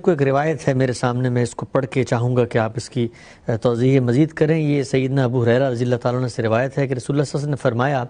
کو ایک روایت ہے میرے سامنے، میں اس کو پڑھ کے چاہوں گا کہ آپ اس کی توضیح مزید کریں۔ یہ سیدنا ابو ہریرہ رضی اللہ تعالیٰ عنہ سے روایت ہے کہ رسول اللہ صلی اللہ علیہ وسلم نے فرمایا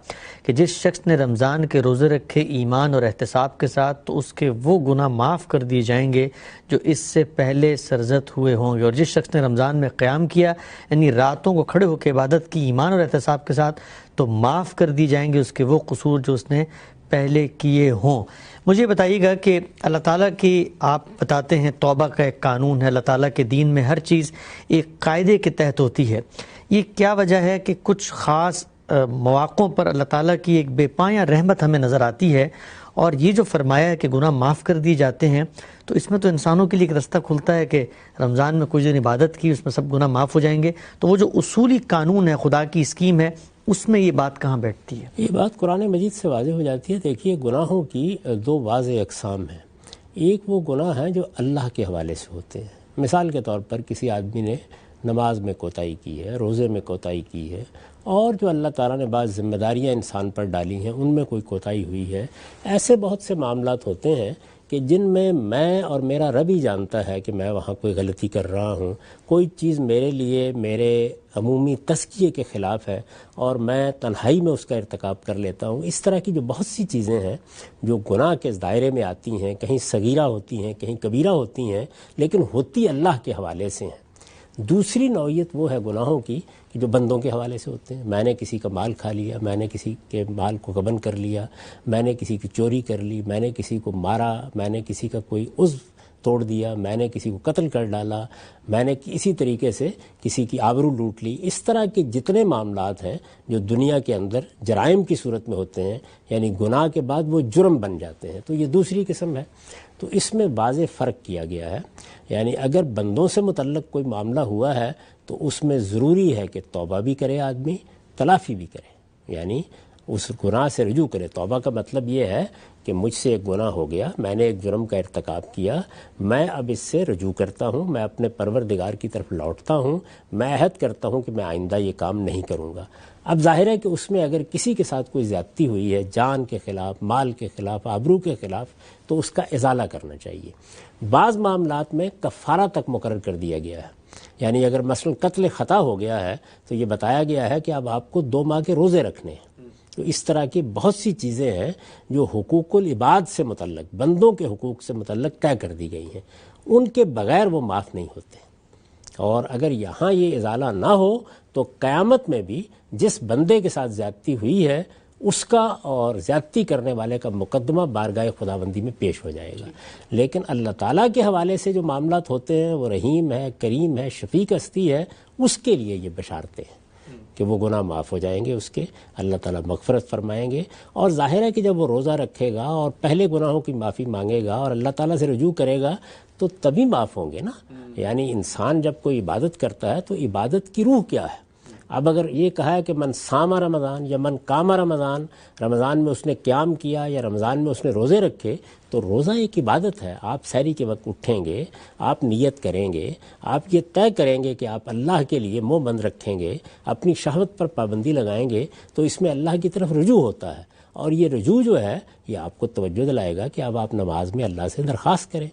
کہ جس شخص نے رمضان کے روزے رکھے ایمان اور احتساب کے ساتھ تو اس کے وہ گناہ معاف کر دیے جائیں گے جو اس سے پہلے سرزد ہوئے ہوں گے، اور جس شخص نے رمضان میں قیام کیا یعنی راتوں کو کھڑے ہو کے عبادت کی ایمان اور احتساب کے ساتھ تو معاف کر دی جائیں گے اس کے وہ قصور جو اس نے پہلے کیے ہوں۔ مجھے بتائیے گا کہ اللہ تعالیٰ کی آپ بتاتے ہیں توبہ کا ایک قانون ہے، اللہ تعالیٰ کے دین میں ہر چیز ایک قاعدے کے تحت ہوتی ہے، یہ کیا وجہ ہے کہ کچھ خاص مواقعوں پر اللہ تعالیٰ کی ایک بے پایاں رحمت ہمیں نظر آتی ہے، اور یہ جو فرمایا ہے کہ گناہ معاف کر دیے جاتے ہیں، تو اس میں تو انسانوں کے لیے ایک رستہ کھلتا ہے کہ رمضان میں کچھ دن عبادت کی، اس میں سب گناہ معاف ہو جائیں گے، تو وہ جو اصولی قانون ہے، خدا کی اسکیم ہے، اس میں یہ بات کہاں بیٹھتی ہے؟ یہ بات قرآن مجید سے واضح ہو جاتی ہے۔ دیکھیے، گناہوں کی دو واضح اقسام ہیں۔ ایک وہ گناہ ہیں جو اللہ کے حوالے سے ہوتے ہیں، مثال کے طور پر کسی آدمی نے نماز میں کوتاہی کی ہے، روزے میں کوتاہی کی ہے، اور جو اللہ تعالیٰ نے بعض ذمہ داریاں انسان پر ڈالی ہیں ان میں کوئی کوتاہی ہوئی ہے۔ ایسے بہت سے معاملات ہوتے ہیں کہ جن میں اور میرا رب ہی جانتا ہے کہ میں وہاں کوئی غلطی کر رہا ہوں، کوئی چیز میرے لیے میرے عمومی تزکیے کے خلاف ہے اور میں تنہائی میں اس کا ارتکاب کر لیتا ہوں۔ اس طرح کی جو بہت سی چیزیں ہیں جو گناہ کے دائرے میں آتی ہیں، کہیں صغیرہ ہوتی ہیں، کہیں کبیرہ ہوتی ہیں، لیکن ہوتی اللہ کے حوالے سے ہیں۔ دوسری نوعیت وہ ہے گناہوں کی کہ جو بندوں کے حوالے سے ہوتے ہیں۔ میں نے کسی کا مال کھا لیا، میں نے کسی کے مال کو غبن کر لیا، میں نے کسی کی چوری کر لی، میں نے کسی کو مارا، میں نے کسی کا کوئی عضو توڑ دیا، میں نے کسی کو قتل کر ڈالا، میں نے اسی طریقے سے کسی کی آبرو لوٹ لی۔ اس طرح کے جتنے معاملات ہیں جو دنیا کے اندر جرائم کی صورت میں ہوتے ہیں، یعنی گناہ کے بعد وہ جرم بن جاتے ہیں، تو یہ دوسری قسم ہے۔ تو اس میں واضح فرق کیا گیا ہے، یعنی اگر بندوں سے متعلق کوئی معاملہ ہوا ہے تو اس میں ضروری ہے کہ توبہ بھی کرے آدمی، تلافی بھی کرے، یعنی اس گناہ سے رجوع کرے۔ توبہ کا مطلب یہ ہے کہ مجھ سے ایک گناہ ہو گیا، میں نے ایک جرم کا ارتکاب کیا، میں اب اس سے رجوع کرتا ہوں، میں اپنے پروردگار کی طرف لوٹتا ہوں، میں عہد کرتا ہوں کہ میں آئندہ یہ کام نہیں کروں گا۔ اب ظاہر ہے کہ اس میں اگر کسی کے ساتھ کوئی زیادتی ہوئی ہے، جان کے خلاف، مال کے خلاف، آبرو کے خلاف، تو اس کا ازالہ کرنا چاہیے۔ بعض معاملات میں کفارہ تک مقرر کر دیا گیا ہے، یعنی اگر مثلا قتل خطا ہو گیا ہے تو یہ بتایا گیا ہے کہ اب آپ کو 2 ماہ کے روزے رکھنے ہیں۔ تو اس طرح کی بہت سی چیزیں ہیں جو حقوق العباد سے متعلق، بندوں کے حقوق سے متعلق طے کر دی گئی ہیں، ان کے بغیر وہ معاف نہیں ہوتے۔ اور اگر یہاں یہ ازالہ نہ ہو تو قیامت میں بھی جس بندے کے ساتھ زیادتی ہوئی ہے اس کا اور زیادتی کرنے والے کا مقدمہ بارگاہ خداوندی میں پیش ہو جائے گا۔ لیکن اللہ تعالیٰ کے حوالے سے جو معاملات ہوتے ہیں وہ رحیم ہے، کریم ہے، شفیق ہستی ہے، اس کے لیے یہ بشارتیں ہیں کہ وہ گناہ معاف ہو جائیں گے، اس کے اللہ تعالیٰ مغفرت فرمائیں گے۔ اور ظاہر ہے کہ جب وہ روزہ رکھے گا اور پہلے گناہوں کی معافی مانگے گا اور اللہ تعالیٰ سے رجوع کرے گا تو تبھی معاف ہوں گے نا۔ یعنی انسان جب کوئی عبادت کرتا ہے تو عبادت کی روح کیا ہے؟ اب اگر یہ کہا ہے کہ من صام رمضان یا من قام رمضان، رمضان میں اس نے قیام کیا یا رمضان میں اس نے روزے رکھے، تو روزہ ایک عبادت ہے۔ آپ سحری کے وقت اٹھیں گے، آپ نیت کریں گے، آپ یہ طے کریں گے کہ آپ اللہ کے لیے منہ بند رکھیں گے، اپنی شہوت پر پابندی لگائیں گے، تو اس میں اللہ کی طرف رجوع ہوتا ہے، اور یہ رجوع جو ہے یہ آپ کو توجہ دلائے گا کہ اب آپ نماز میں اللہ سے درخواست کریں،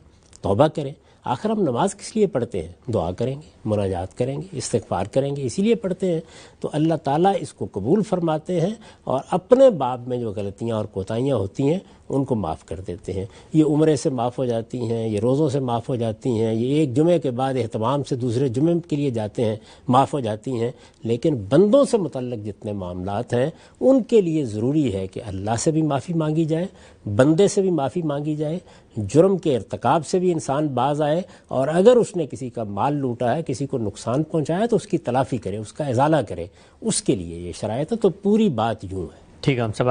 توبہ کریں۔ آخر ہم نماز کس لیے پڑھتے ہیں؟ دعا کریں گے، مناجات کریں گے، استغفار کریں گے، اسی لیے پڑھتے ہیں۔ تو اللہ تعالیٰ اس کو قبول فرماتے ہیں اور اپنے باب میں جو غلطیاں اور کوتاہیاں ہوتی ہیں ان کو معاف کر دیتے ہیں۔ یہ عمرے سے معاف ہو جاتی ہیں، یہ روزوں سے معاف ہو جاتی ہیں، یہ ایک جمعے کے بعد اہتمام سے دوسرے جمعے کے لیے جاتے ہیں، معاف ہو جاتی ہیں۔ لیکن بندوں سے متعلق جتنے معاملات ہیں ان کے لیے ضروری ہے کہ اللہ سے بھی معافی مانگی جائے، بندے سے بھی معافی مانگی جائے، جرم کے ارتکاب سے بھی انسان باز آئے، اور اگر اس نے کسی کا مال لوٹا ہے، کسی کو نقصان پہنچایا تو اس کی تلافی کرے، اس کا ازالہ کرے، اس کے لیے یہ شرائط ہے۔ تو پوری بات یوں ہے۔ ٹھیک ہے، ہم سب